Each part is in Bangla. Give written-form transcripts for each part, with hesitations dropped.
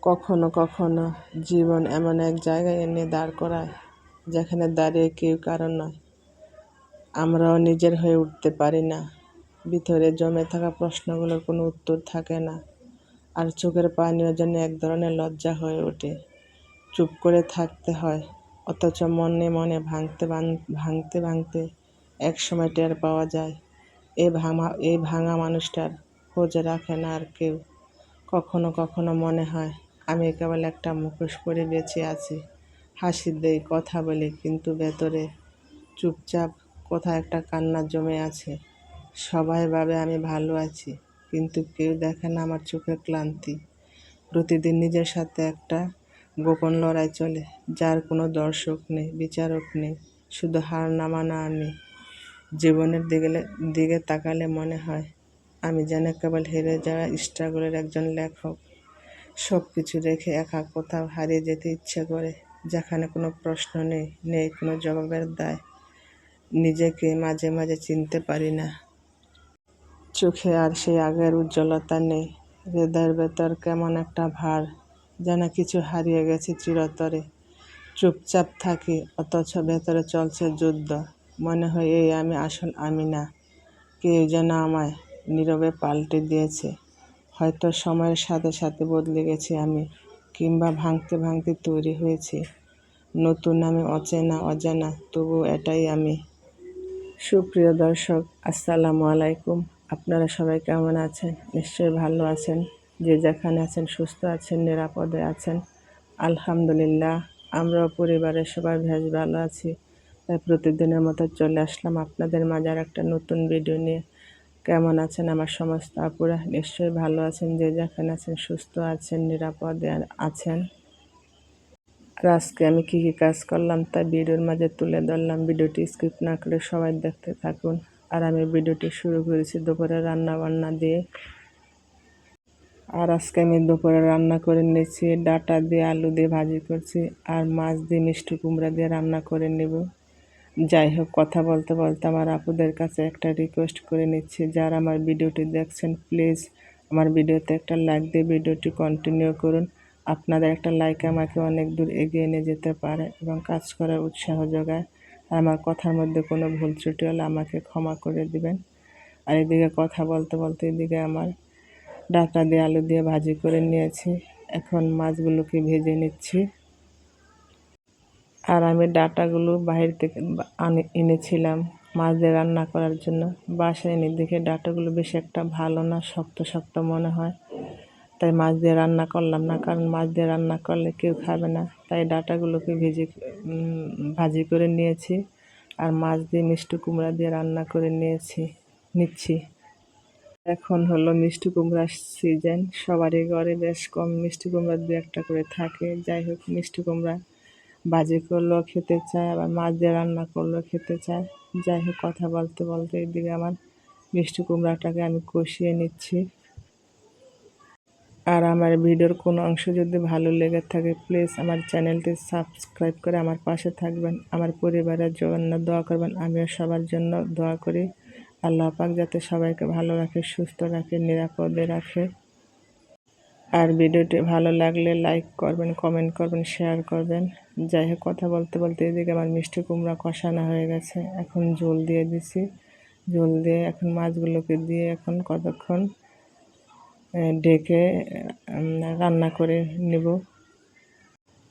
কখনো কখনো জীবন এমন এক জায়গায় এনে দাঁড় করায় যেখানে দাঁড়িয়ে কেউ কারণ নয়, আমরাও নিজের হয়ে উঠতে পারি না। ভিতরে জমে থাকা প্রশ্নগুলোর কোনো উত্তর থাকে না, আর চোখের পানিও যেন এক ধরনের লজ্জা হয়ে ওঠে। চুপ করে থাকতে হয়, অথচ মনে মনে ভাঙতে ভাঙতে একসময় টের পাওয়া যায় এই ভাঙা মানুষটার খোঁজ রাখে না আর কেউ। কখনো কখনো মনে হয় আমি কেবল একটা মুখোশ পরে বেঁচে আছি, হাসি দেই, কথা বলি, কিন্তু ভেতরে চুপচাপ কোথাও একটা কান্না জমে আছে। সবাই ভাবে আমি ভালো আছি, কিন্তু কেউ দেখে না আমার চোখের ক্লান্তি। প্রতিদিন নিজের সাথে একটা গোপন লড়াই চলে, যার কোনো দর্শক নেই, বিচারক নেই, শুধু হার না মানা আমি। জীবনের দিকে তাকালে মনে হয় আমি যেন কেবল হেরে যাওয়া স্ট্রাগলের একজন লেখক। সব কিছু রেখে একা কোথাও হারিয়ে যেতে ইচ্ছে করে, যেখানে কোনো প্রশ্ন নেই, নেই কোনো জবাবের দায়। নিজেকে মাঝে মাঝে চিনতে পারি না, চোখে আর সেই আগের উজ্জ্বলতা নেই। হৃদয়ের ভেতর কেমন একটা ভার, যেন কিছু হারিয়ে গেছে চিরতরে। চুপচাপ থাকি, অথচ ভেতরে চলছে যুদ্ধ। মনে হয় এই আমি আসল আমি না, কেউ যেন আমায় নীরবে পাল্টে দিয়েছে। হয়তো সময়ের সাথে সাথে বদলে গেছি আমি, কিংবা ভাঙতে ভাঙতে তৈরি হয়েছি নতুন আমি, অজানা, তবু এটাই আমি। সুপ্রিয় দর্শক, আসসালামু আলাইকুম। আপনারা সবাই কেমন আছেন? নিশ্চয়ই ভালো আছেন। যে যেখানে আছেন সুস্থ আছেন, নিরাপদে আছেন। আলহামদুলিল্লাহ, আমরাও পরিবারের সবাই বেশ ভালো আছি। তাই প্রতিদিনের মতো চলে আসলাম আপনাদের মাঝে আর একটা নতুন ভিডিও নিয়ে। কেমন আছেন আমার সমস্ত আপুরা? নিশ্চয়ই ভালো আছেন। যে যেখানে আছেন সুস্থ আছেন, নিরাপদে আছেন। আর আজকে আমি কী কী কাজ করলাম তা ভিডিওর মাঝে তুলে ধরলাম। ভিডিওটি স্কিপ না করে সবাই দেখতে থাকুন। আর আমি ভিডিওটি শুরু করেছি দুপুরে রান্না বান্না দিয়ে। আর আজকে আমি দুপুরে রান্না করে নিয়েছি ডাঁটা দিয়ে, আলু দিয়ে ভাজি করছি, আর মাছ দিয়ে মিষ্টি কুমড়া দিয়ে রান্না করে নেব। যাই হোক, কথা বলতে বলতে আমার আপুদের কাছে একটা রিকোয়েস্ট করে নিচ্ছি, যারা আমার ভিডিওটি দেখছেন প্লিজ আমার ভিডিওতে একটা লাইক দিয়ে ভিডিওটি কন্টিনিউ করুন। আপনাদের একটা লাইক আমাকে অনেক দূর এগিয়ে নিয়ে যেতে পারে এবং কাজ করার উৎসাহ যোগায়। আর আমার কথার মধ্যে কোনো ভুল ত্রুটি হলে আমাকে ক্ষমা করে দিবেন। আর এদিকে কথা বলতে বলতে এদিকে আমার ডাঁটা দিয়ে আলু দিয়ে ভাজি করে নিয়েছি, এখন মাছগুলোকে ভেজে নিচ্ছি। আর আমি ডাঁটাগুলো বাহির থেকে এনেছিলাম মাছ দিয়ে রান্না করার জন্য। বাসায় এনে দেখে ডাঁটাগুলো বেশি একটা ভালো না, শক্ত শক্ত মনে হয়। তাই মাছ দিয়ে রান্না করলাম না, কারণ মাছ দিয়ে রান্না করলে কেউ খাবে না। তাই ডাঁটাগুলোকে ভাজি করে নিয়েছি, আর মাছ দিয়ে মিষ্টি কুমড়া দিয়ে রান্না করে নিচ্ছি। এখন হলো মিষ্টি কুমড়ার সিজন, সবারই ঘরে বেশ কম মিষ্টি কুমড়া দু একটা করে থাকে। যাই হোক, মিষ্টি কুমড়া ভাজি করলেও খেতে চায়, আবার মাছ দিয়ে রান্না করলেও খেতে চায়। যাই হোক, কথা বলতে বলতে এদিকে আমার মিষ্টি কুমড়াটাকে আমি কষিয়ে নিচ্ছি। আর আমার ভিডিওর কোনো অংশ যদি ভালো লেগে থাকে প্লিজ আমার চ্যানেলটি সাবস্ক্রাইব করে আমার পাশে থাকবেন, আমার পরিবারের জন্য দোয়া করবেন। আমিও সবার জন্য দোয়া করি, আল্লাহ পাক যাতে সবাইকে ভালো রাখে, সুস্থ রাখে, নিরাপদে রাখে। আর ভিডিওটি ভালো লাগলে লাইক করবেন, কমেন্ট করবেন, শেয়ার করবেন। যাই হোক, কথা বলতে বলতে এদিকে আমার মিষ্টি কুমড়া কষানো হয়ে গেছে। এখন ঝোল দিয়ে দিছি, ঝোল দিয়ে এখন মাছগুলোকে দিয়ে এখন কতক্ষণ ঢেকে রান্না করে নেব।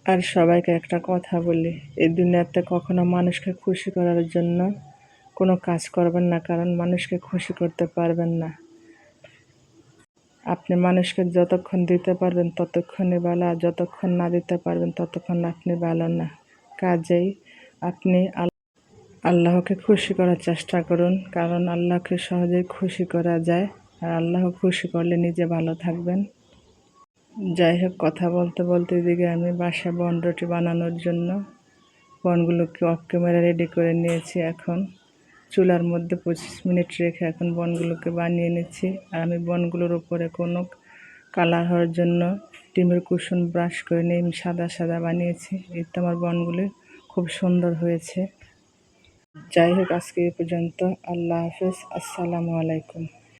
আর সবাইকে একটা কথা বলি, এই দুনিয়াতে কখনো মানুষকে খুশি করার জন্য কোনো কাজ করবেন না, কারণ মানুষকে খুশি করতে পারবেন না। আপনি মানুষকে যতক্ষণ দিতে পারবেন ততক্ষণই ভালো, আর যতক্ষণ না দিতে পারবেন ততক্ষণ আপনি ভালো না। কাজেই আপনি আল্লাহকে খুশি করার চেষ্টা করুন, কারণ আল্লাহকে সহজেই খুশি করা যায়। আর আল্লাহ খুশি করলে নিজে ভালো থাকবেন। যাই হোক, কথা বলতে বলতে এদিকে আমি বাসায় রুটি বানানোর জন্য বনগুলোকে অফ ক্যামেরা রেডি করে নিয়েছি। এখন চুলার মধ্যে 25 মিনিট রেখে এখন বনগুলোকে বানিয়ে নিচ্ছি। আর আমি বনগুলোর উপরে কোনো কালার হওয়ার জন্য ডিমের কুসুম ব্রাশ করে নিয়ে আমি সাদা সাদা বানিয়েছি। এতে আমার বনগুলি খুব সুন্দর হয়েছে। যাই হোক, আজকে এই পর্যন্ত। আল্লাহ হাফেজ, আসসালামু আলাইকুম।